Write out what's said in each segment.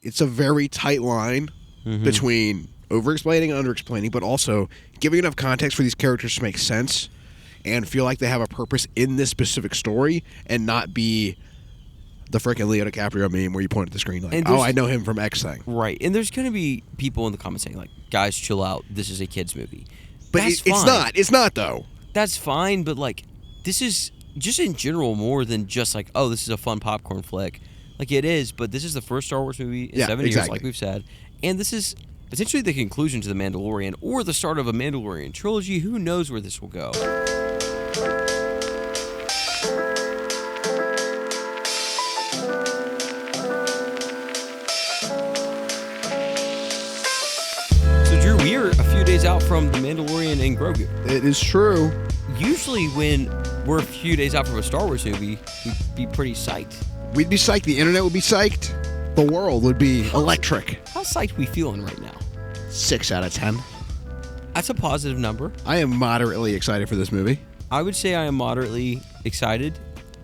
it's a very tight line between over-explaining and under-explaining, but also giving enough context for these characters to make sense and feel like they have a purpose in this specific story and not be the freaking Leo DiCaprio meme where you point at the screen like, oh, I know him from X thing. Right. And there's going to be people in the comments saying, like, guys, chill out. This is a kid's movie. But it's not. It's not, though. That's fine, but, like, this is just in general more than just, like, oh, this is a fun popcorn flick. Like, it is, but this is the first Star Wars movie in 7 years, like we've said. And this is essentially the conclusion to The Mandalorian or the start of a Mandalorian trilogy. Who knows where this will go? We are a few days out from The Mandalorian and Grogu. It is true. Usually when we're a few days out from a Star Wars movie, we'd be pretty psyched. We'd be psyched. The internet would be psyched. The world would be electric. How psyched we feeling right now? 6 out of 10. That's a positive number. I am moderately excited for this movie. I would say I am moderately excited.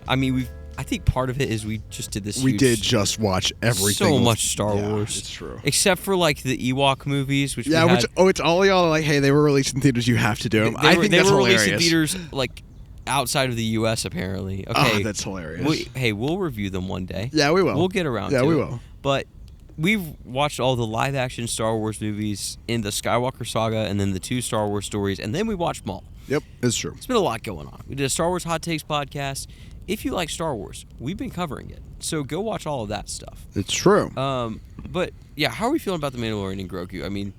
I mean, I think part of it is we just did this. We did just watch everything. So much Star Wars. It's true. Except for like the Ewok movies, which it's all y'all like, hey, they were released in theaters. You have to do them. I think that's hilarious. They were released in theaters like outside of the U.S. apparently. Okay, that's hilarious. We'll review them one day. Yeah, we will. We'll get around. Yeah, to we it. will. But we've watched all the live-action Star Wars movies in the Skywalker saga, and then the 2 Star Wars stories, and then we watched them all. Yep, it's true. It's been a lot going on. We did a Star Wars Hot Takes podcast. If you like Star Wars, we've been covering it. So go watch all of that stuff. It's true. But, yeah, how are we feeling about The Mandalorian and Grogu? I mean,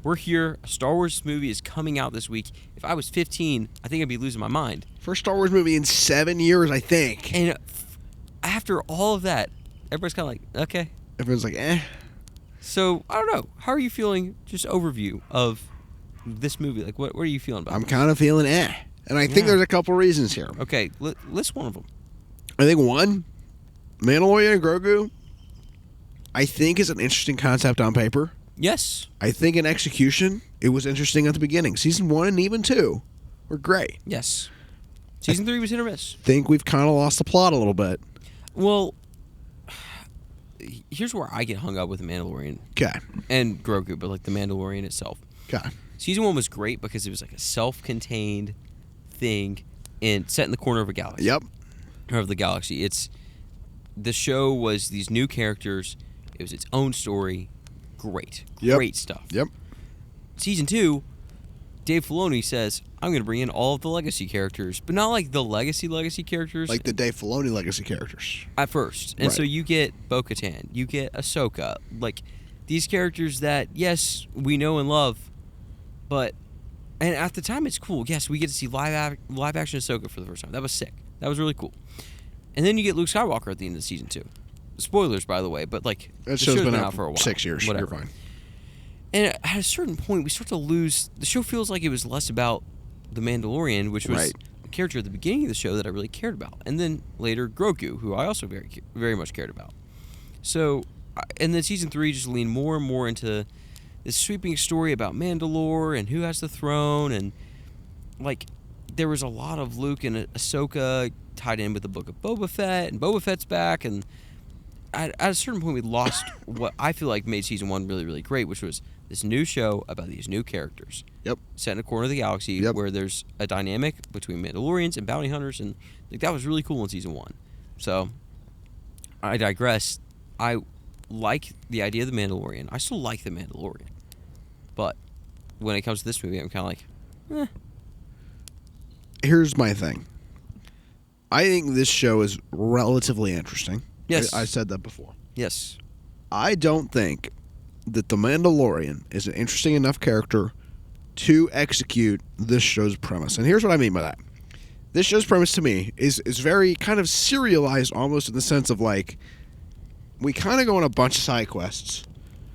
we're here. A Star Wars movie is coming out this week. If I was 15, I think I'd be losing my mind. First Star Wars movie in 7 years, I think. And after all of that, everybody's kind of like, okay. Everyone's like, eh. So, I don't know. How are you feeling, just overview of this movie? Like, what are you feeling about I'm kind of feeling eh. And I think there's a couple reasons here. Okay, list one of them. I think one, Mandalorian and Grogu, I think is an interesting concept on paper. Yes. I think in execution, it was interesting at the beginning. Season 1 and even 2 were great. Yes. Season 3 was hit or miss. I think we've kind of lost the plot a little bit. Well, here's where I get hung up with The Mandalorian. Okay. And Grogu, but like The Mandalorian itself. Okay. Season 1 was great because it was like a self-contained thing set in the corner of a galaxy. Yep. Or of the galaxy. The show was these new characters. It was its own story. Great. Great stuff. Yep. Season 2, Dave Filoni says, I'm going to bring in all of the legacy characters, but not like the legacy characters. Like the Dave Filoni legacy characters. At first. And right. So you get Bo-Katan, you get Ahsoka, like these characters that, yes, we know and love, but, and at the time it's cool. Yes, we get to see live action Ahsoka for the first time. That was sick. That was really cool. And then you get Luke Skywalker at the end of season 2. Spoilers, by the way, but like that show's been out for a while. 6 years. Whatever. You're fine. And at a certain point, we start to lose. The show feels like it was less about the Mandalorian, which was a character at the beginning of the show that I really cared about, and then later Grogu, who I also very, very much cared about. So, and then season 3 just leaned more and more into this sweeping story about Mandalore and who has the throne, and like there was a lot of Luke and Ahsoka tied in with the book of Boba Fett, and Boba Fett's back, and at a certain point we lost what I feel like made season 1 really, really great, which was this new show about these new characters. Yep. Set in a corner of the galaxy where there's a dynamic between Mandalorians and bounty hunters, and like, that was really cool in season 1. So, I digress. I like the idea of the Mandalorian. I still like the Mandalorian. But when it comes to this movie, I'm kind of like, eh. Here's my thing. I think this show is relatively interesting. Yes. I said that before. Yes. I don't think that the Mandalorian is an interesting enough character to execute this show's premise. And here's what I mean by that. This show's premise to me is very kind of serialized, almost in the sense of like, we kind of go on a bunch of side quests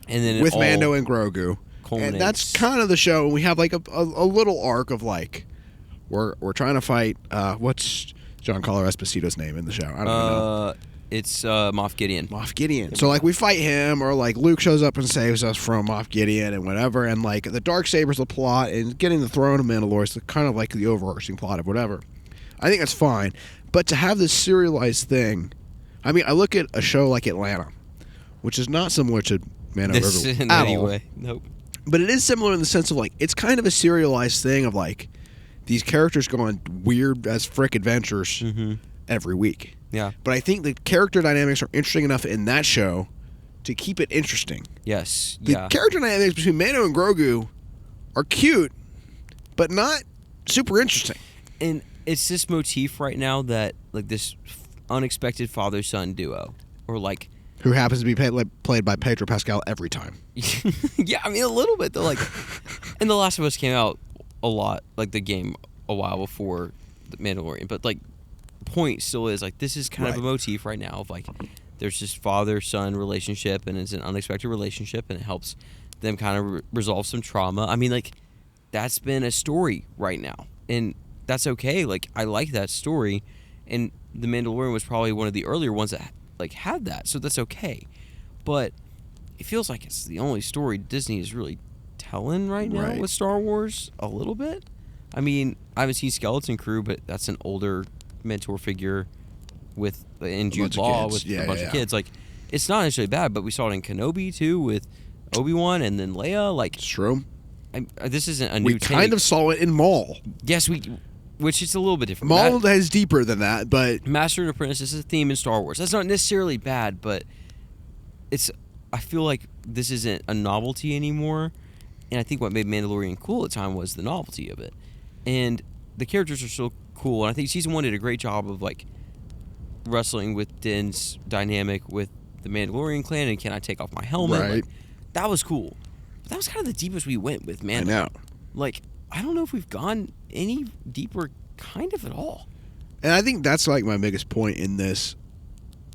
and then with Mando and Grogu. Culminates. And that's kind of the show. We have like a little arc of like, we're trying to fight, what's Giancarlo Esposito's name in the show? I don't know. It's Moff Gideon. Moff Gideon. So, like, we fight him, or, like, Luke shows up and saves us from Moff Gideon and whatever, and, like, the Darksaber's the plot, and getting the throne of Mandalore is kind of, like, the overarching plot of whatever. I think that's fine. But to have this serialized thing, I mean, I look at a show like Atlanta, which is not similar to Mando This Grogu in at any all. way. Nope. But it is similar in the sense of like it's kind of a serialized thing of like these characters go on weird as frick adventures every week. Yeah. But I think the character dynamics are interesting enough in that show to keep it interesting. Yes. The Yeah. character dynamics between Mando and Grogu are cute, but not super interesting. And it's this motif right now that like this unexpected father-son duo, or like Who happens to be played by Pedro Pascal every time. yeah, I mean a little bit though. Like, and The Last of Us came out a lot, like the game, a while before the Mandalorian. But like, the point still is like this is kind of a motif right now of like there's this father-son relationship, and it's an unexpected relationship, and it helps them kind of resolve some trauma. I mean, like that's been a story right now, and that's okay. Like I like that story, and The Mandalorian was probably one of the earlier ones that like had that, so that's okay. But it feels like it's the only story Disney is really telling right now with Star Wars a little bit. I mean, I haven't seen Skeleton Crew, but that's an older mentor figure with in Jude Law with a bunch of kids. Like, it's not necessarily bad, but we saw it in Kenobi too with Obi-Wan and then Leia. Like, It's true. this isn't a new We kind of saw it in Maul. Yes, which is a little bit different. Maul is deeper than that, but Master and Apprentice is a theme in Star Wars. That's not necessarily bad, but it's. I feel like this isn't a novelty anymore, and I think what made Mandalorian cool at the time was the novelty of it, and the characters are still cool. And I think season 1 did a great job of like wrestling with Din's dynamic with the Mandalorian clan and can I take off my helmet? Right. Like, that was cool. But that was kind of the deepest we went with Mando. I know. Like, I don't know if we've gone any deeper kind of at all. And I think that's like my biggest point in this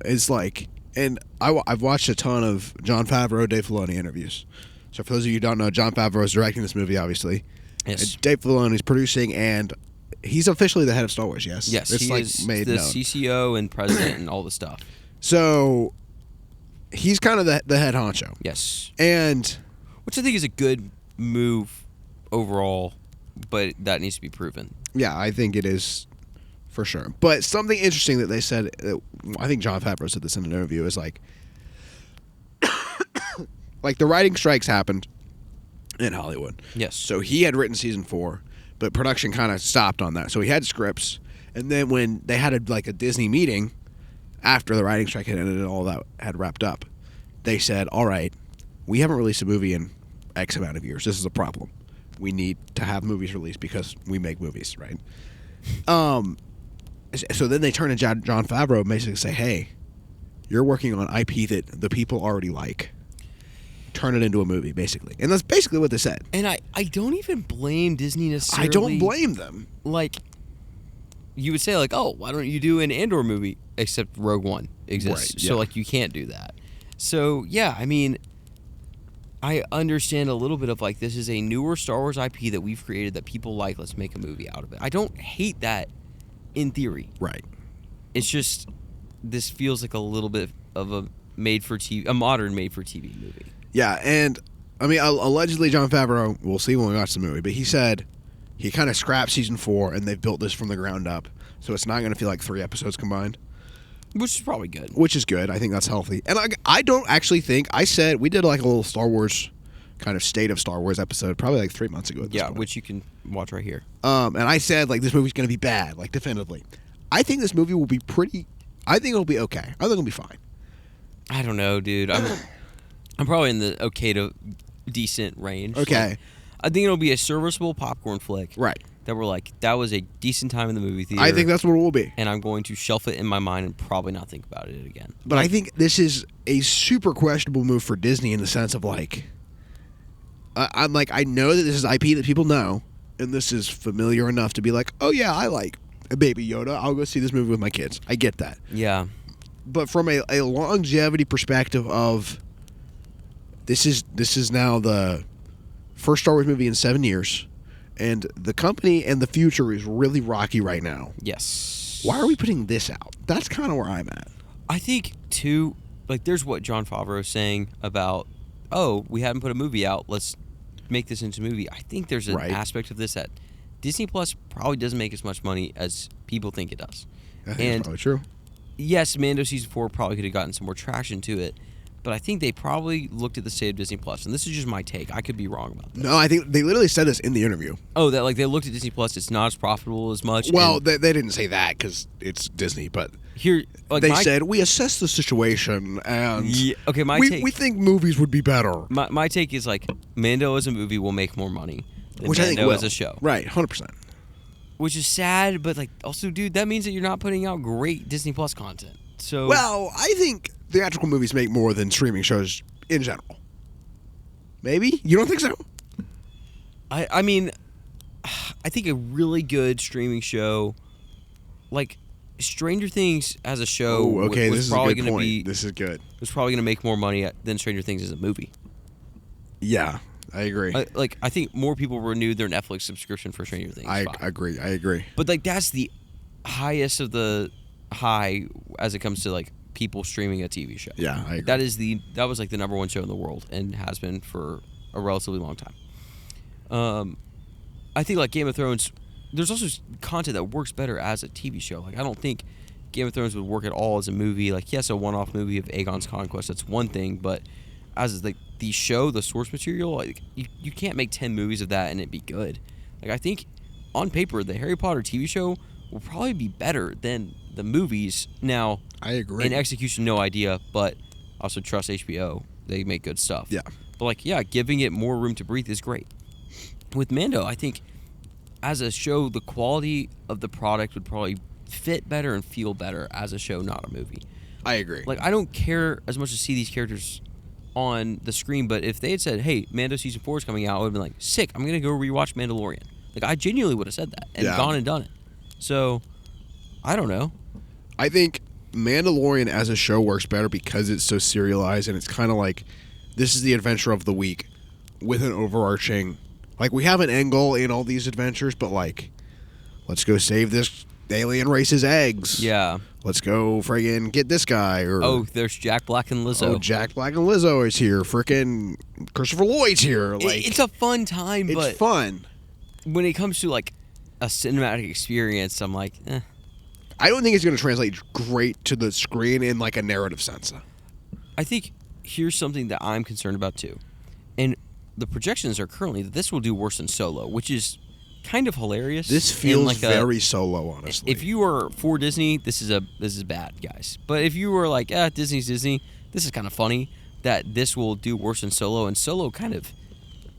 is like, and I've watched a ton of Jon Favreau, Dave Filoni interviews. So for those of you who don't know, Jon Favreau is directing this movie, obviously. Yes. And Dave Filoni is producing, and he's officially the head of Star Wars, yes? Yes, it's he like is made the known. CCO and president and all the stuff. So he's kind of the head honcho. Yes. And Which I think is a good move overall, but that needs to be proven. yeah, I think it is for sure. But something interesting that they said, I think Jon Favreau said this in an interview, is like, like the writing strikes happened in Hollywood. Yes. So he had written season 4, but production kind of stopped on that. So he had scripts, and then when they had a Disney meeting after the writing strike had ended and all that had wrapped up, they said, all right, we haven't released a movie in X amount of years. This is a problem. We need to have movies released because we make movies, right? So then they turn to Jon Favreau and basically say, hey, you're working on IP that the people already like. Turn it into a movie, basically. And that's basically what they said. And I don't even blame Disney necessarily. I don't blame them. Like, you would say, like, oh, why don't you do an Andor movie? Except Rogue One exists. Right, So, yeah. like, you can't do that. So, yeah, I mean, I understand a little bit of, like, this is a newer Star Wars IP that we've created that people like. Let's make a movie out of it. I don't hate that in theory. Right. It's just, this feels like a little bit of a modern made-for-TV movie. Yeah, and, I mean, allegedly Jon Favreau, we'll see when we watch the movie, but he said he kind of scrapped season 4 and they've built this from the ground up. So it's not going to feel like 3 episodes combined. Which is probably good. Which is good. I think that's healthy. And I don't actually think, I said, we did like a little Star Wars, kind of state of Star Wars episode, probably like 3 months ago at this point. Which you can watch right here. And I said, like, this movie's going to be bad, like, definitively. I think this movie will be I think it'll be okay. I think it'll be fine. I don't know, dude. I'm probably in the okay to decent range. Okay. Like, I think it'll be a serviceable popcorn flick. Right. That we're like, that was a decent time in the movie theater. I think that's what it will be. And I'm going to shelf it in my mind and probably not think about it again. But I think this is a super questionable move for Disney in the sense of, like, I'm like, I know that this is IP that people know, and this is familiar enough to be like, oh, yeah, I like a Baby Yoda. I'll go see this movie with my kids. I get that. Yeah. But from a longevity perspective of this is now the first Star Wars movie in 7 years, and the company and the future is really rocky right now. Yes. Why are we putting this out? That's kind of where I'm at. I think, too, like, there's what Jon Favreau is saying about, oh, we haven't put a movie out. Let's make this into a movie. I think there's an aspect of this that Disney Plus probably doesn't make as much money as people think it does. I think that's probably true. Yes, Mando Season 4 probably could have gotten some more traction to it, but I think they probably looked at the state of Disney Plus, and this is just my take. I could be wrong about that. No, I think they literally said this in the interview. Oh, that like they looked at Disney Plus. It's not as profitable as much. Well, they didn't say that because it's Disney, but here, like they said we assessed the situation and okay, we think movies would be better. My take is like Mando as a movie will make more money than Which Mando I think will. as a show. Right, 100%. Which is sad, but like also, dude, that means that you're not putting out great Disney Plus content. So well, I think theatrical movies make more than streaming shows in general. Maybe? You don't think so? I mean, I think a really good streaming show, like Stranger Things as a show, was probably going to be. This is good. Was probably going to make more money than Stranger Things as a movie. Yeah, I agree. I think more people renewed their Netflix subscription for Stranger Things. I agree. But like that's the highest of the high as it comes to like people streaming a TV show. Yeah, I agree. That was like the number one show in the world and has been for a relatively long time. I think like Game of Thrones, there's also content that works better as a TV show. Like I don't think Game of Thrones would work at all as a movie. Like yes, a one-off movie of Aegon's Conquest, that's one thing, but as like the show, the source material, like you can't make 10 movies of that and it be good. Like I think on paper the Harry Potter TV show will probably be better than the movies. Now, I agree. In execution, no idea, but also trust HBO. They make good stuff. Yeah. But like, yeah, giving it more room to breathe is great. With Mando, I think as a show, the quality of the product would probably fit better and feel better as a show, not a movie. I agree. Like, I don't care as much to see these characters on the screen, but if they had said, hey, Mando Season 4 is coming out, I would have been like, sick, I'm going to go rewatch Mandalorian. Like, I genuinely would have said that and gone and done it. So, I don't know. I think Mandalorian as a show works better because it's so serialized and it's kind of like this is the adventure of the week with an overarching, like we have an end goal in all these adventures, but like let's go save this alien race's eggs. Yeah. Let's go friggin' get this guy. Or there's Jack Black and Lizzo. Oh, Jack Black and Lizzo is here. Frickin' Christopher Lloyd's here. Like it's a fun time, but it's fun. When it comes to like a cinematic experience, I'm like, I don't think it's going to translate great to the screen in like a narrative sense. I think here's something that I'm concerned about too. And the projections are currently that this will do worse than Solo, which is kind of hilarious. This feels like very Solo, honestly. If you are for Disney, this is bad, guys. But if you were like, Disney's Disney, this is kind of funny that this will do worse than Solo. And Solo kind of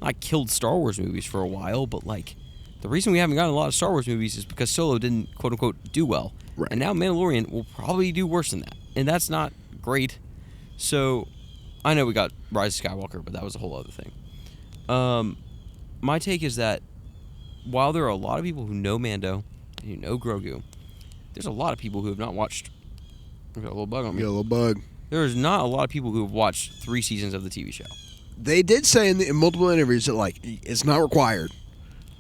not killed Star Wars movies for a while, but like the reason we haven't gotten a lot of Star Wars movies is because Solo didn't quote unquote do well. Right. And now Mandalorian will probably do worse than that. And that's not great. So I know we got Rise of Skywalker, but that was a whole other thing. My take is that while there are a lot of people who know Mando and who know Grogu, there's a lot of people who have not watched. I got a little bug on me. You got a little bug. There's not a lot of people who have watched 3 seasons of the TV show. They did say in multiple interviews that like it's not required.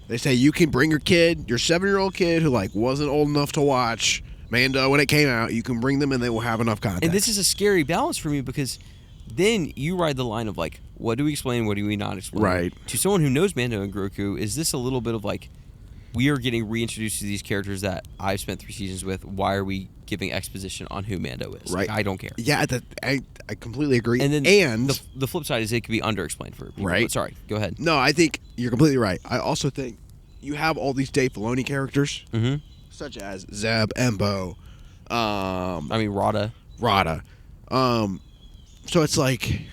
They say you can bring your kid, your 7-year-old kid who like wasn't old enough to watch Mando when it came out. You can bring them and they will have enough content. And this is a scary balance for me because then you ride the line of like, what do we explain, what do we not explain? Right. To someone who knows Mando and Grogu, is this a little bit of like, we are getting reintroduced to these characters that I've spent 3 seasons with. Why are we giving exposition on who Mando is? Right. Like, I don't care. Yeah, I completely agree. And then the flip side is it could be underexplained for people. Right. But sorry, go ahead. No, I think you're completely right. I also think you have all these Dave Filoni characters, such as Zeb, Embo, Rada. So it's like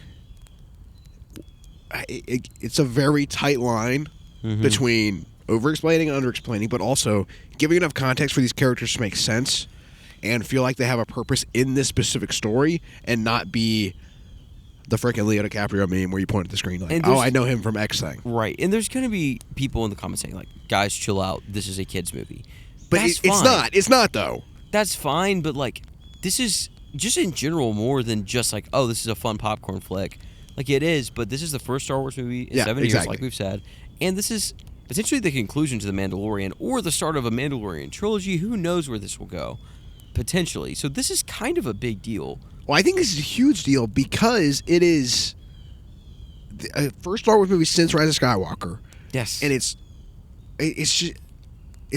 it's a very tight line between over-explaining and under-explaining, but also giving enough context for these characters to make sense and feel like they have a purpose in this specific story and not be the freaking Leo DiCaprio meme where you point at the screen like, I know him from X thing. Right. And there's going to be people in the comments saying like, guys, chill out. This is a kid's movie. But it's not. It's not, though. That's fine, but like, this is just in general more than just like, oh, this is a fun popcorn flick. Like, it is, but this is the first Star Wars movie in 7 years, like we've said. And this is potentially the conclusion to The Mandalorian or the start of a Mandalorian trilogy. Who knows where this will go? Potentially. So this is kind of a big deal. Well, I think this is a huge deal because it is the first Star Wars movie since Rise of Skywalker. Yes. And it's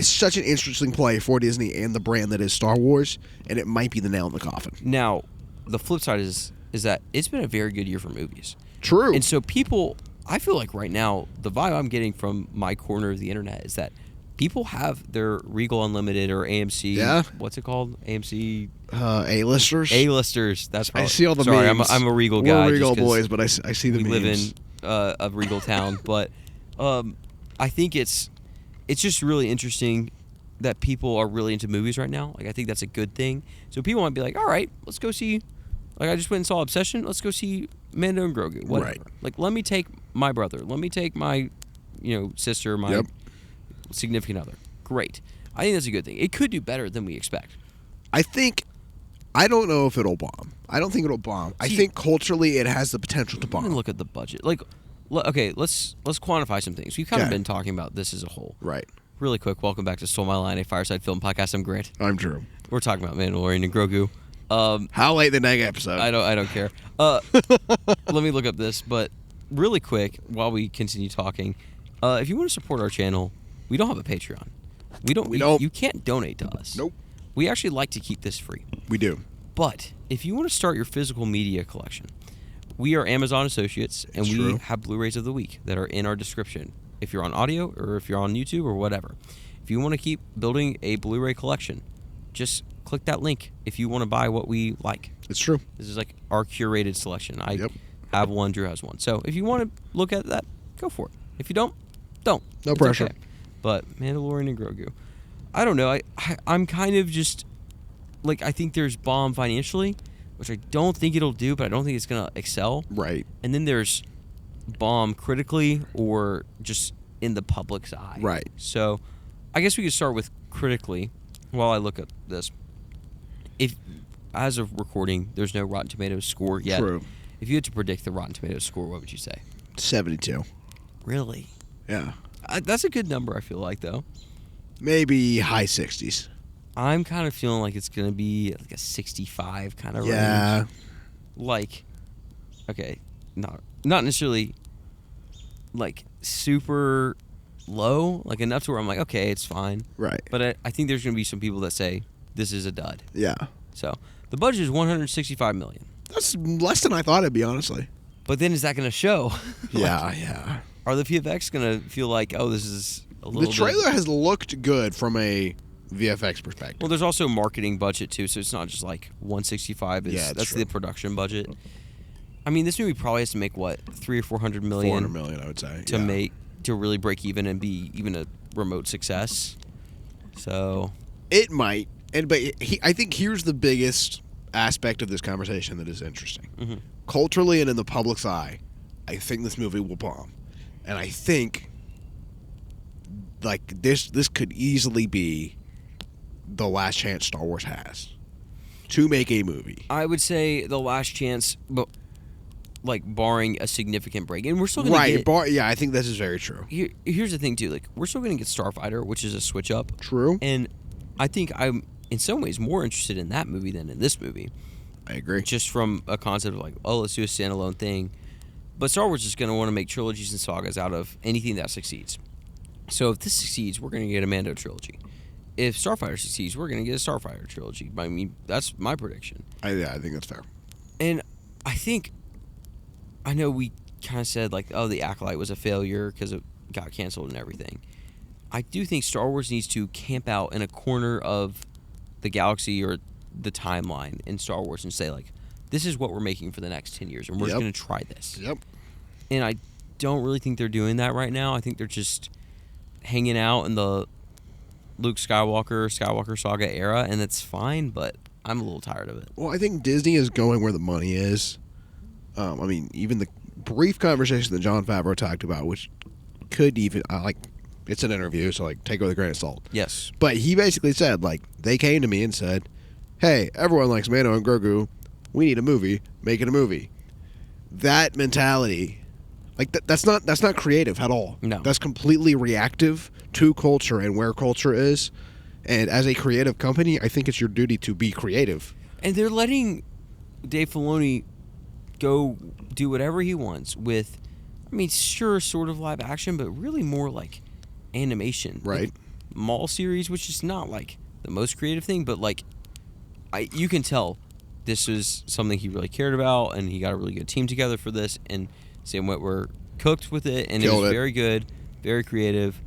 such an interesting play for Disney and the brand that is Star Wars, and it might be the nail in the coffin. Now, the flip side is is that it's been a very good year for movies. True. And so people, I feel like right now, the vibe I'm getting from my corner of the internet is that people have their Regal Unlimited or AMC. Yeah. What's it called? AMC. A-listers. A-listers. That's probably, I see all the sorry, memes. I'm a Regal guy. We're Regal just 'cause boys, but I see the we memes. live in a Regal town. But I think it's just really interesting that people are really into movies right now. Like, I think that's a good thing. So people might be like, all right, let's go see. Like, I just went and saw Obsession. Let's go see Mando and Grogu. Whatever. Right. Like, let me take my brother. Let me take my, sister, my significant other. Great. I think that's a good thing. It could do better than we expect. I don't know if it'll bomb. I don't think it'll bomb. I think culturally it has the potential to bomb. Look at the budget. Like, okay, let's quantify some things. We've kind of been talking about this as a whole. Right. Really quick, welcome back to Stole My Line, a Fireside film podcast. I'm Grant. I'm Drew. We're talking about Mandalorian and Grogu. How late the next episode? I don't care. Let me look up this, but really quick while we continue talking, if you want to support our channel, we don't have a Patreon. We don't. You can't donate to us. Nope. We actually like to keep this free. We do. But if you want to start your physical media collection, we are Amazon associates, and we have Blu-rays of the week that are in our description. If you're on audio or if you're on YouTube or whatever, if you want to keep building a Blu-ray collection, just click that link if you want to buy what we like. It's true. This is like our curated selection. I have one, Drew has one. So if you want to look at that, go for it. If you don't. No it's pressure. Okay. But Mandalorian and Grogu, I don't know. I'm kind of just like, I think there's bomb financially, which I don't think it'll do, but I don't think it's gonna excel. Right. And then there's bomb critically or just in the public's eye. Right. So I guess we could start with critically while I look at this. If, as of recording, there's no Rotten Tomatoes score yet. True. If you had to predict the Rotten Tomatoes score, what would you say? 72. Really? Yeah. That's a good number, I feel like, though. Maybe high 60s. I'm kind of feeling like it's going to be like a 65 kind of range. Yeah. Like, okay, not necessarily like super low, like enough to where I'm like, okay, it's fine. Right. But I think there's going to be some people that say this is a dud. Yeah. So the budget is $165 million. That's less than I thought it'd be, honestly. But then is that going to show? Yeah. Are the VFX going to feel like, oh, this is a little The trailer has looked good from a VFX perspective. Well, there's also marketing budget too, so it's not just like 165. That's true. the production budget. I mean, this movie probably has to make what, 300 or 400 million. 400 million, I would say. To really break even and be even a remote success. So it might, but I think here's the biggest aspect of this conversation that is interesting. Mm-hmm. Culturally and in the public's eye, I think this movie will bomb, and I think like this could easily be the last chance Star Wars has to make a movie. I would say the last chance, but like barring a significant break, and we're still gonna get, yeah, I think this is very true. Here's the thing too, like we're still gonna get Starfighter, which is a switch up. True. And I think I'm in some ways more interested in that movie than in this movie. I agree. Just from a concept of like, oh, let's do a standalone thing. But Star Wars is going to want to make trilogies and sagas out of anything that succeeds. So if this succeeds, we're going to get a Mando trilogy. If Starfighter succeeds, we're going to get a Starfighter trilogy. I mean, that's my prediction. I think that's fair. And I know we kind of said like, oh, The Acolyte was a failure because it got canceled and everything. I do think Star Wars needs to camp out in a corner of the galaxy or the timeline in Star Wars and say like, this is what we're making for the next 10 years and we're just going to try this. Yep. And I don't really think they're doing that right now. I think they're just hanging out in the Luke Skywalker saga era, and it's fine, but I'm a little tired of it. Well, I think Disney is going where the money is. I mean, even the brief conversation that Jon Favreau talked about, which could even it's an interview, so like take it with a grain of salt. Yes. But he basically said like they came to me and said, "Hey, everyone likes Mando and Grogu. We need a movie. Make it a movie." That mentality, like that's not creative at all. No. That's completely reactive to culture and where culture is. And as a creative company, I think it's your duty to be creative. And they're letting Dave Filoni go do whatever he wants with, I mean, sure, sort of live action, but really more like animation. Right. Like Maul series, which is not like the most creative thing, but like you can tell this is something he really cared about, and he got a really good team together for this. And Sam Witwer cooked with it, and it was very good, very creative.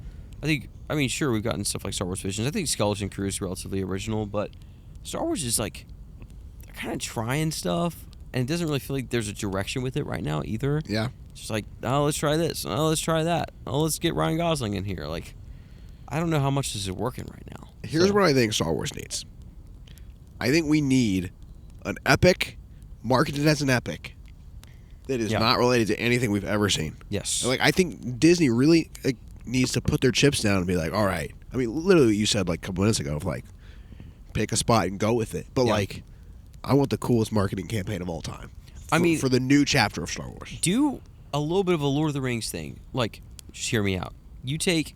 I mean, sure, we've gotten stuff like Star Wars Visions. I think Skeleton Crew is relatively original, but Star Wars is like, they're kind of trying stuff, and it doesn't really feel like there's a direction with it right now either. Yeah. It's just like, oh, let's try this. Oh, let's try that. Oh, let's get Ryan Gosling in here. Like, I don't know how much this is working right now. Here's what I think Star Wars needs. I think we need an epic, marketed as an epic, that is not related to anything we've ever seen. Yes. Like, I think Disney really needs to put their chips down and be like, all right. I mean, literally, you said like a couple minutes ago, of like, pick a spot and go with it. But like, I want the coolest marketing campaign of all time. For the new chapter of Star Wars. Do a little bit of a Lord of the Rings thing. Like, just hear me out. You take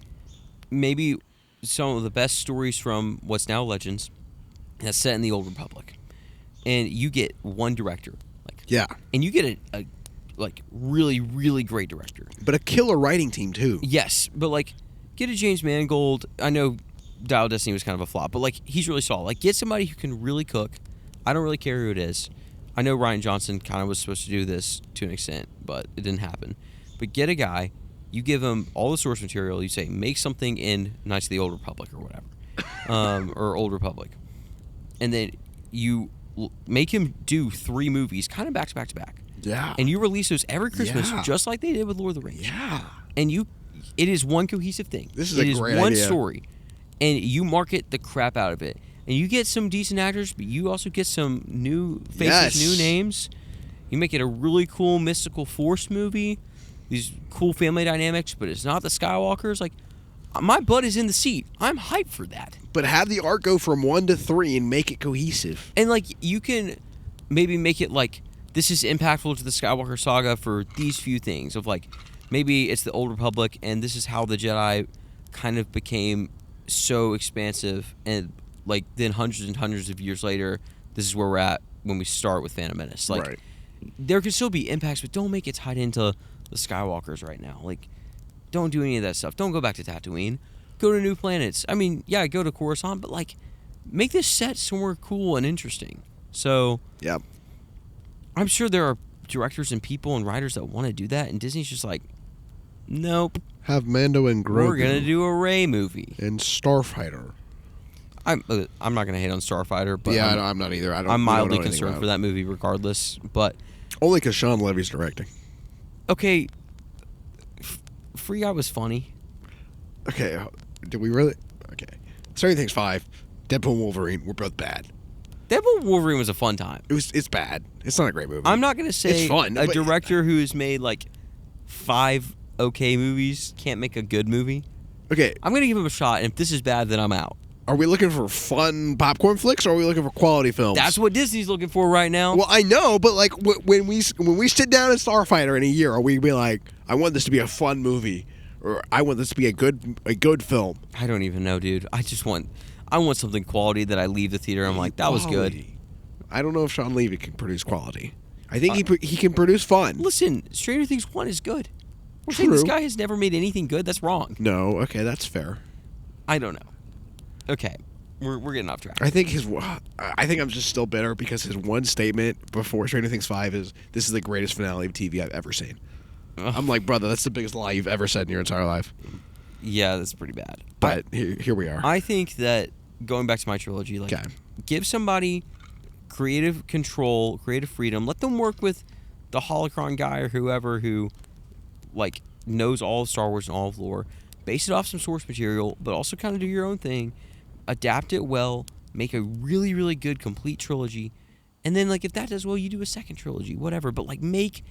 maybe some of the best stories from what's now Legends that's set in the Old Republic, and you get one director. And you get a really, really great director. But a killer writing team, too. Yes, but, like, get a James Mangold. I know Dial of Destiny was kind of a flop, but, like, he's really solid. Like, get somebody who can really cook. I don't really care who it is. I know Rian Johnson kind of was supposed to do this to an extent, but it didn't happen. But get a guy, you give him all the source material, you say, make something in Knights of the Old Republic or whatever, or Old Republic. And then you make him do 3 movies, kind of back to back to back. Yeah. And you release those every Christmas, just like they did with Lord of the Rings. Yeah. And it is one cohesive thing. This is a great one idea. story. And you market the crap out of it. And you get some decent actors, but you also get some new faces, new names. You make it a really cool mystical Force movie. These cool family dynamics, but it's not the Skywalkers. Like, my butt is in the seat. I'm hyped for that. But have the arc go from 1 to 3 and make it cohesive. And, like, you can maybe make it like, this is impactful to the Skywalker saga for these few things. Of, like, maybe it's the Old Republic, and this is how the Jedi kind of became so expansive. And, like, then hundreds and hundreds of years later, this is where we're at when we start with Phantom Menace. Like, there could still be impacts, but don't make it tied into the Skywalkers right now. Like, don't do any of that stuff. Don't go back to Tatooine. Go to new planets. I mean, yeah, go to Coruscant, but, like, make this set somewhere cool and interesting. So, I'm sure there are directors and people and writers that want to do that, and Disney's just like, nope. Have Mando and Grogu. We're going to do a Rey movie. And Starfighter. I'm not going to hate on Starfighter, but I'm not either. I'm mildly concerned for that movie regardless, but only because Sean Levy's directing. Okay, Free Guy was funny. Okay, did we really? Okay, Stranger Things 5, Deadpool and Wolverine were both bad. Deadpool and Wolverine was a fun time. It's bad. It's not a great movie. I'm not going to say it's fun, a director who's made like 5 okay movies can't make a good movie. Okay, I'm going to give him a shot, and if this is bad, then I'm out. Are we looking for fun popcorn flicks, or are we looking for quality films? That's what Disney's looking for right now. Well, I know, but like when we sit down in Starfighter in a year, are we be like, I want this to be a fun movie, or I want this to be a good film? I don't even know, dude. I want something quality that I leave the theater. I'm like, that was good. I don't know if Sean Levy can produce quality. I think he can produce fun. Listen, Stranger Things 1 is good. We're saying this guy has never made anything good. That's wrong. No, okay, that's fair. I don't know. Okay, we're getting off track. I think I'm just still bitter because his one statement before Stranger Things 5 is, "This is the greatest finale of TV I've ever seen." I'm like, brother, that's the biggest lie you've ever said in your entire life. Yeah, that's pretty bad. But here we are. I think that going back to my trilogy, like, give somebody creative control, creative freedom. Let them work with the holocron guy or whoever who, like, knows all of Star Wars and all of lore. Base it off some source material, but also kind of do your own thing. Adapt it well. Make a really, really good complete trilogy. And then, like, if that does well, you do a second trilogy, whatever. But, like, make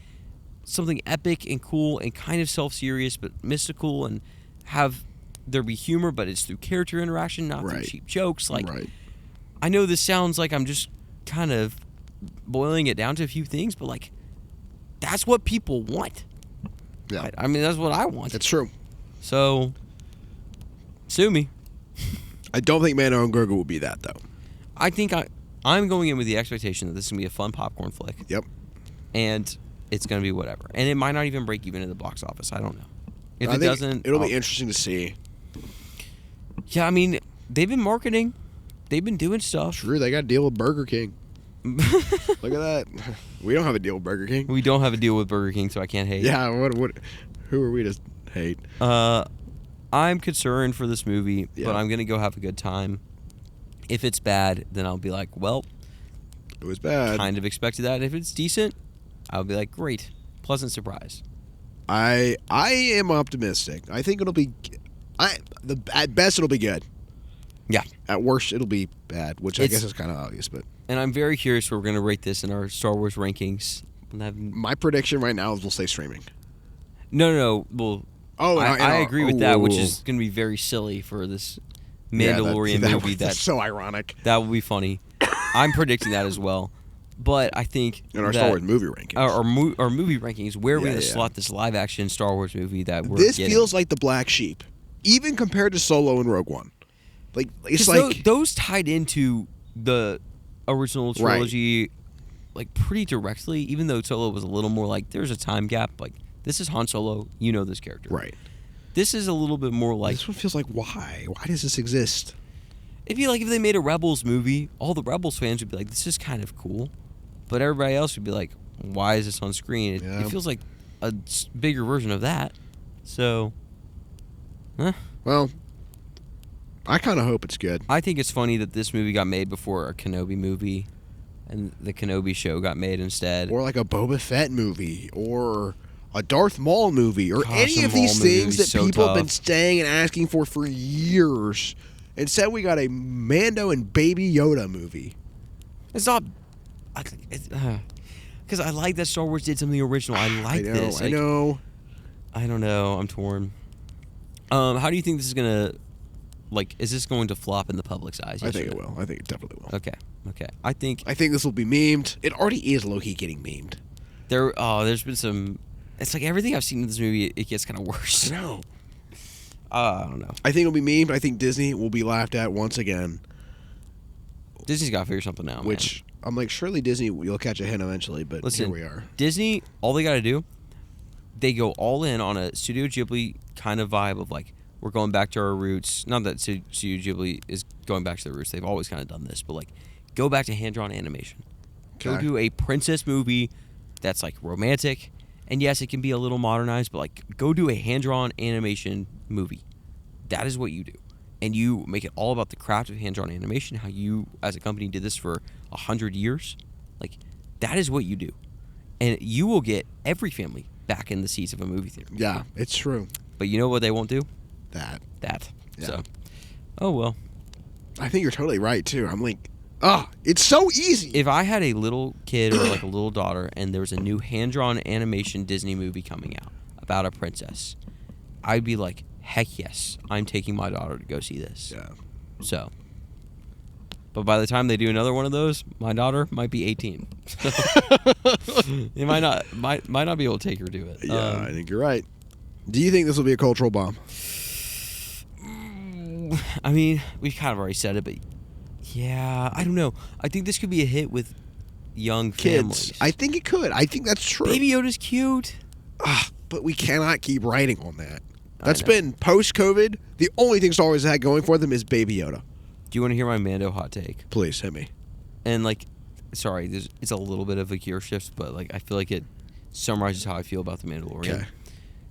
something epic and cool and kind of self-serious but mystical, and have there be humor, but it's through character interaction, not through cheap jokes. Like, I know this sounds like I'm just kind of boiling it down to a few things, but, like, that's what people want. Yeah. I mean, that's what I want. It's true. So, sue me. I don't think Mando and Grogu will be that, though. I think I'm going in with the expectation that this is going to be a fun popcorn flick. Yep. And it's going to be whatever. And it might not even break even in the box office. I don't know. If I it think doesn't... It'll be interesting to see. Yeah, I mean, they've been marketing. They've been doing stuff. True, they got to deal with Burger King. Look at that. We don't have a deal with Burger King. We don't have a deal with Burger King, so I can't hate. Yeah, what? Who are we to hate? I'm concerned for this movie, Yeah. but I'm gonna go have a good time. If it's bad, then I'll be like, well, It was bad. kind of expected that. If it's decent, I'll be like, great, pleasant surprise. I am optimistic. I think it'll be. At best it'll be good. Yeah. At worst it'll be bad, which I guess is kind of obvious. But And I'm very curious where we're gonna rate this in our Star Wars rankings. my prediction right now is we'll say streaming. No. Well, Oh, I agree with that, which is gonna be very silly for this Mandalorian movie. That's so ironic. That will be funny. I'm predicting that as well. But I think In our Star Wars movie rankings. our movie rankings, where are we Yeah, going to yeah. slot this live action Star Wars movie that we're This getting? feels like the black sheep, even compared to Solo and Rogue One. Like it's 'Cause like those tied into the original Right. trilogy like pretty directly, even though Solo was a little more like there's a time gap. Like this is Han Solo, you know this character. right. This is a little bit more like This one feels like why? Why does this exist? if they made a Rebels movie, all the Rebels fans would be like, this is kind of cool, but everybody else would be like, why is this on screen? It feels like a bigger version of that. So, Well, I kind of hope it's good. I think it's funny that this movie got made before a Kenobi movie, and the Kenobi show got made instead. Or like a Boba Fett movie, or a Darth Maul movie, or Gosh, any a of these Maul movie things would be that so people have been tough. staying and asking for years. Instead, we got a Mando and Baby Yoda movie. It's not, because I like that Star Wars did something original. I like this. I know. I don't know. I'm torn. How do you think this is gonna, is this going to flop in the public's eyes? I think it will. I think it definitely will. Okay. I think I think this will be memed. It already is low-key getting memed. there's been some. It's like everything I've seen in this movie, it gets kind of worse. No. I don't know. I think it'll be memed. I think Disney will be laughed at once again. Disney's got to figure something out. Which I'm like, surely Disney, you'll catch a hint eventually. But Listen, here we are. Disney, all they got to do, they go all in on a Studio Ghibli kind of vibe of like, we're going back to our roots. Not that Studio Ghibli is going back to their roots. They've always kind of done this. But like, go back to hand-drawn animation. Go Okay. do a princess movie that's like romantic. And yes, it can be a little modernized. But like, go do a hand-drawn animation movie. That is what you do. And you make it all about the craft of hand-drawn animation, how you, as a company, did this for 100 years. Like, that is what you do. And you will get every family back in the seats of a movie theater. Yeah, it's true. But you know what they won't do? That. Yeah. So, oh well. I think you're totally right, too. I'm like, it's so easy. If I had a little kid or like a little daughter and there was a new hand-drawn animation Disney movie coming out about a princess, I'd be like, heck yes, I'm taking my daughter to go see this. Yeah. So, but by the time they do another one of those, my daughter might be 18. They might not be able to take her to it. Yeah, I think you're right. Do you think this will be a cultural bomb? I mean, we've kind of already said it, but yeah, I don't know. I think this could be a hit with young families. Kids. I think it could. I think that's true. Baby Yoda's cute. But we cannot keep writing on that. I That's know. been post-COVID. The only thing Star Wars had going for them is Baby Yoda. Do you want to hear my Mando hot take? Please, hit me. And sorry, it's a little bit of a gear shift, but I feel like it summarizes how I feel about the Mandalorian. Okay.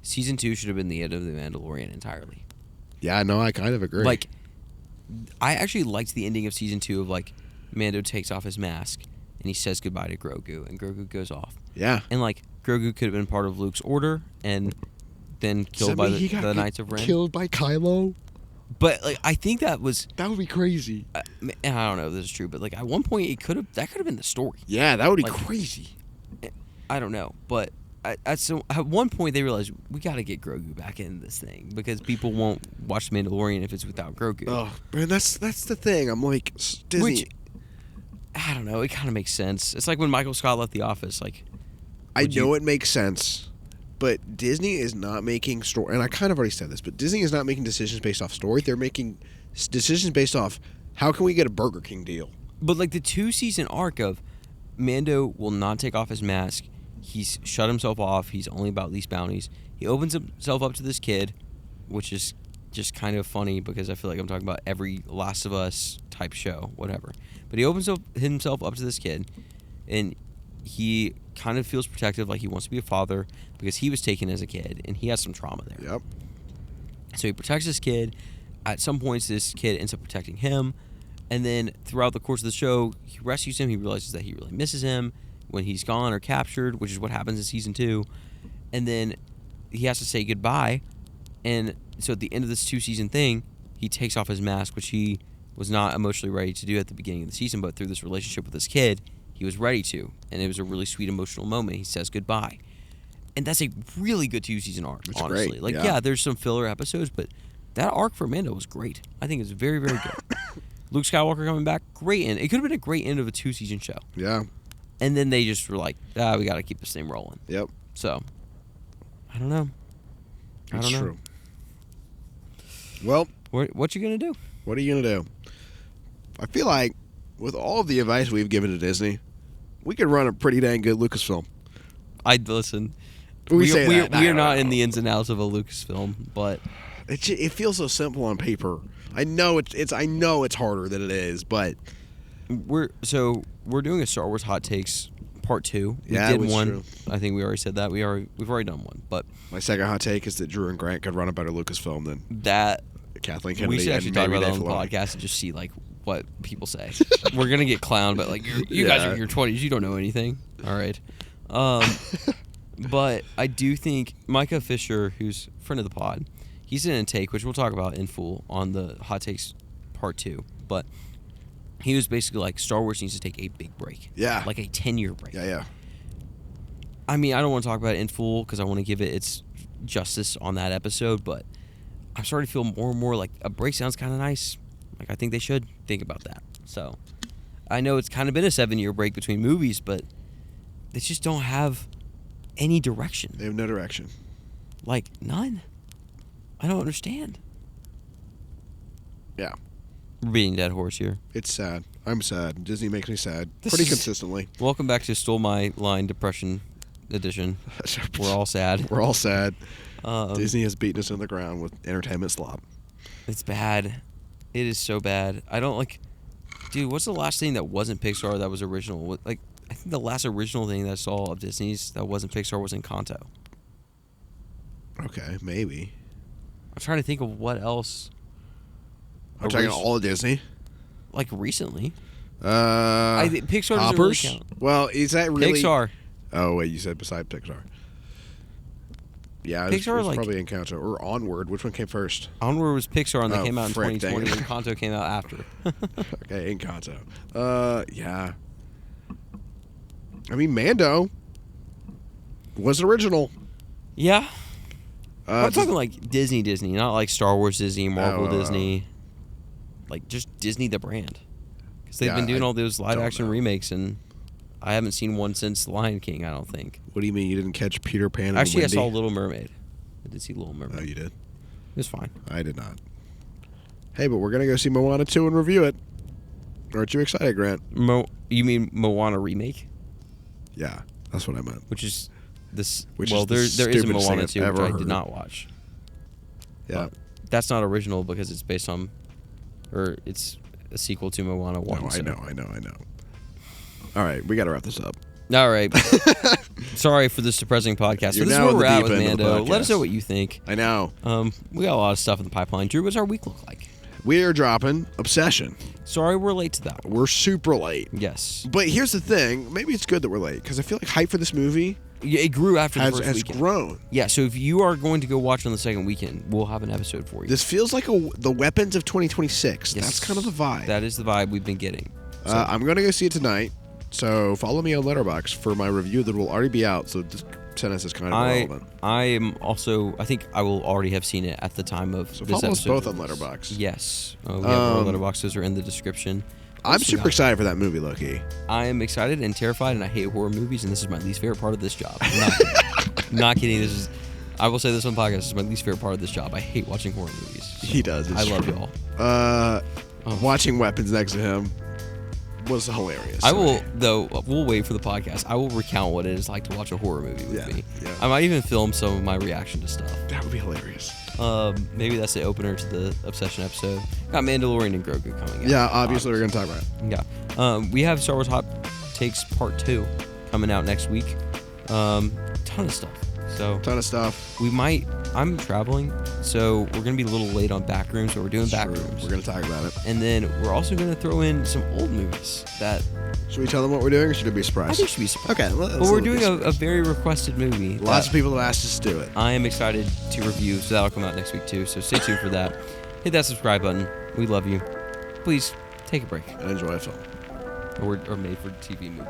Season 2 should have been the end of the Mandalorian entirely. Yeah, no, I kind of agree. I actually liked the ending of Season 2 of Mando takes off his mask and he says goodbye to Grogu, and Grogu goes off. Yeah. And Grogu could have been part of Luke's order and then killed by the Knights of Ren. Killed by Kylo? But I think that was That would be crazy. I don't know if this is true, but at one point that could have been the story. Yeah, that would be Like- crazy. I don't know, but at one point they realized we got to get Grogu back in this thing because people won't watch The Mandalorian if it's without Grogu. Oh, man, that's the thing. I'm like, Disney. Which I don't know. It kind of makes sense. It's like when Michael Scott left The Office. I know it makes sense, but Disney is not making story. And I kind of already said this, but Disney is not making decisions based off story. They're making decisions based off how can we get a Burger King deal. But the 2-season arc of Mando will not take off his mask. He's shut himself off. He's only about least bounties. He opens himself up to this kid, which is just kind of funny because I feel like I'm talking about every Last of Us type show, whatever. But he opens himself up to this kid, and he kind of feels protective, like he wants to be a father because he was taken as a kid, and he has some trauma there. Yep. So he protects this kid. At some points, this kid ends up protecting him. And then throughout the course of the show, he rescues him. He realizes that he really misses him when he's gone or captured, which is what happens in Season 2. And then he has to say goodbye. And so at the end of this 2-season thing, he takes off his mask, which he was not emotionally ready to do at the beginning of the season. But through this relationship with this kid, he was ready to. And it was a really sweet emotional moment. He says goodbye. And that's a really good 2-season arc, it's honestly. Great. Like, yeah, there's some filler episodes, but that arc for Mando was great. I think it's very, very good. Luke Skywalker coming back, great end. It could have been a great end of a 2-season show. Yeah. And then they just were like, we got to keep this thing rolling. Yep. So, I don't know. That's true. Well, what you going to do? What are you going to do? I feel like with all of the advice we've given to Disney, we could run a pretty dang good Lucasfilm. I'd listen. We are not in the ins and outs of a Lucasfilm, but it feels so simple on paper. I know it's harder than it is, but we're doing a Star Wars Hot Takes Part 2. We did one. True. I think we already said that. We've already done one. But my second hot take is that Drew and Grant could run a better Lucasfilm than that. Kathleen Kennedy. We should actually talk about that on the podcast and just see like what people say. We're gonna get clowned, but like you guys are in your 20s. You don't know anything. All right. But I do think Micah Fisher, who's a friend of the pod, he's in a take, which we'll talk about in full on the Hot Takes Part 2. But he was basically like, Star Wars needs to take a big break. Yeah. Like a 10-year break. Yeah. I mean, I don't want to talk about it in full because I want to give it its justice on that episode, but I'm starting to feel more and more like a break sounds kind of nice. Like, I think they should think about that. So, I know it's kind of been a 7-year break between movies, but they just don't have any direction. They have no direction. Like, none. I don't understand. Yeah. We're beating dead horse here. It's sad. I'm sad. Disney makes me sad pretty consistently. Welcome back to Stole My Line Depression Edition. We're all sad. We're all sad. Disney has beaten us in the ground with entertainment slop. It's bad. It is so bad. I don't like... Dude, what's the last thing that wasn't Pixar that was original? Like, I think the last original thing that I saw of Disney's that wasn't Pixar was Encanto. Okay, maybe. I'm trying to think of what else. I'm talking all of Disney? Like, recently. I think Pixar doesn't really count. Well, is that really... Pixar. Oh, wait, you said beside Pixar. Yeah, Pixar it was probably Encanto. Or Onward. Which one came first? Onward was Pixar, and they came out in 2020, and Encanto came out after. Okay, Encanto. Yeah. I mean, Mando was original. Yeah. I'm talking like Disney, not like Star Wars Disney, Marvel Disney. Like, just Disney the brand. Because they've been doing all those live-action remakes, and I haven't seen one since Lion King, I don't think. What do you mean you didn't catch Peter Pan and Actually, Wendy? I saw Little Mermaid. I did see Little Mermaid. Oh, you did? It was fine. I did not. Hey, but we're going to go see Moana 2 and review it. Aren't you excited, Grant? You mean Moana remake? Yeah, that's what I meant. Which is this... there is a Moana 2, which I did not watch. Yeah. But that's not original because it's based on... Or it's a sequel to Moana 1. No, I know. All right, we got to wrap this up. All right. Sorry for this depressing podcast. But this is where we're at with Mando. Let us know what you think. I know. We got a lot of stuff in the pipeline. Drew, what's our week look like? We are dropping Obsession. Sorry we're late to that. We're super late. Yes. But here's the thing. Maybe it's good that we're late because I feel like hype for this movie it grew after the first has weekend. grown. Yeah, so if you are going to go watch on the second weekend, we'll have an episode for you. This feels like the weapons of 2026. Yes. That's kind of the vibe. That is the vibe we've been getting. So. I'm going to go see it tonight. So follow me on Letterboxd for my review that will already be out. So this sentence is kind of irrelevant. I am also... I think I will already have seen it at the time of so this episode. follow us both on Letterboxd. Yes. We have our Letterboxd. Those are in the description. I'm super excited for that movie, Loki. I am excited and terrified, and I hate horror movies, and this is my least favorite part of this job. Not kidding. I will say this on the podcast. This is my least favorite part of this job. I hate watching horror movies. He does. I love y'all. Watching weapons next to him. was hilarious. I will, though, we'll wait for the podcast. I will recount what it is like to watch a horror movie with me. Yeah. I might even film some of my reaction to stuff. That would be hilarious. Maybe that's the opener to the Obsession episode. Got Mandalorian and Grogu coming out. Yeah, obviously we're going to talk about it. Yeah. We have Star Wars Hot Takes Part 2 coming out next week. Ton of stuff. Ton of stuff. I'm traveling, so we're going to be a little late on Backrooms, but we're doing Backrooms. We're going to talk about it. And then we're also going to throw in some old movies that... Should we tell them what we're doing, or should it be a surprise? I think it should be a surprise. Okay. But we're doing a very requested movie. Lots of people have asked us to do it. I am excited to review, so that'll come out next week too. So stay tuned for that. Hit that subscribe button. We love you. Please take a break. And enjoy a film. Or made for TV movie.